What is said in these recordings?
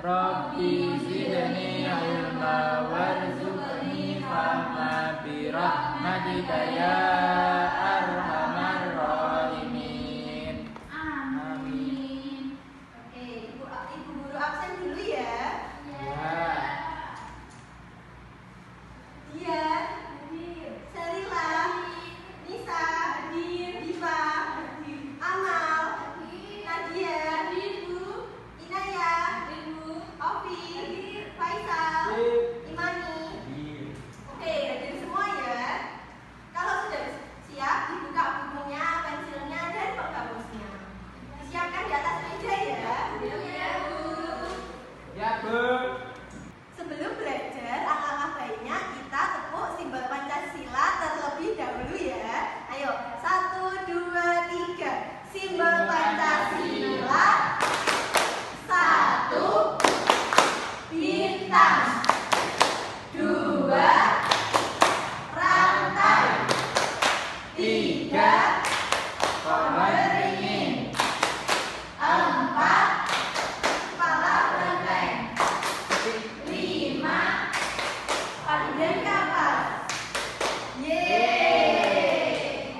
Rabbi zidni ilma warzuqni fahma birahmatika ya arhamar rahimin. Amin. Oke, ibu guru absen dulu ya. Ya. Dia, Selila, Nisa, Diva, Amal, Nadia, Inaya, Ovi, Faisal, Imani. Oke, hadir semua ya. Kalau sudah siap, dibuka bukunya, pensilnya, dan penghapusnya. Disiapkan di atas meja ya. Ya, Bu. Sebelum belajar, alangkah baiknya kita tepuk simbol Pancasila terlebih dahulu ya. Ayo, 1, 2, 3. Simbol Pancasila. 1, bintang. 2, rantai. 3, beringin. 4, kepala benteng. 5, panjang kapas. Yeay.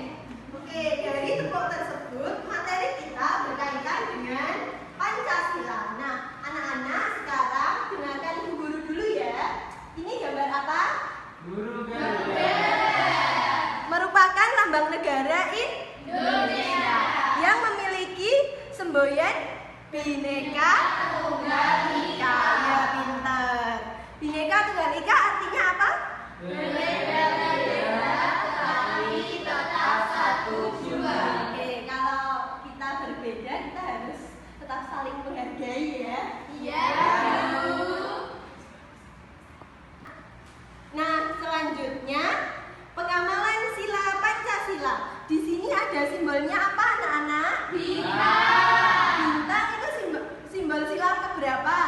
Oke, dari tepuk tersebut materi kita berkaitan dengan Pancasila. Nah, anak-anak sekarang dengarkan ibu guru dulu ya. Ini gambar apa? Guru Garuda. Merupakan lambang negara Indonesia yang memiliki semboyan Bhinneka Tunggal Ika. Ya, pinter. Bhinneka Tunggal Ika artinya apa? Berbeda-beda tetapi tetap satu jua. Oke, kalau kita berbeda kita harus tetap saling menghargai ya. Iya. Nah, selanjutnya pengamalan sila Pancasila. Di sini ada simbolnya apa, anak-anak? Bintang. Bintang itu simbol sila keberapa?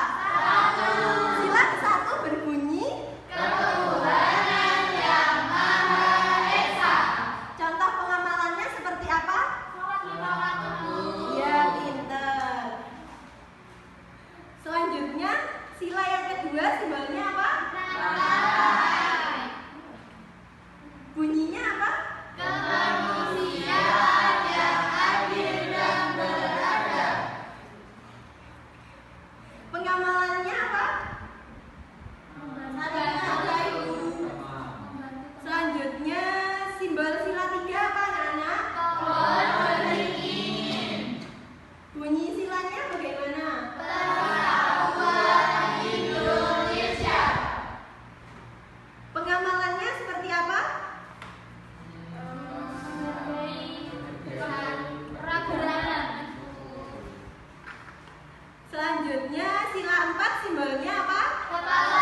1. Sila ke-1 berbunyi Ketuhanan Yang Maha Esa. Contoh pengamalannya seperti apa? Iya, pinter. Selanjutnya sila yang kedua simbolnya apa? Bunyinya apa? Kemanusiaan yang adil dan beradab. Pengamalannya apa? Saling menghargai. Selanjutnya simbol sila 3 apa, anak-anak? Beringin. Bunyi silanya bagaimana? Persatuan Indonesia. Pengamalannya seperti apa? Selanjutnya sila 4 simbolnya apa? Kepala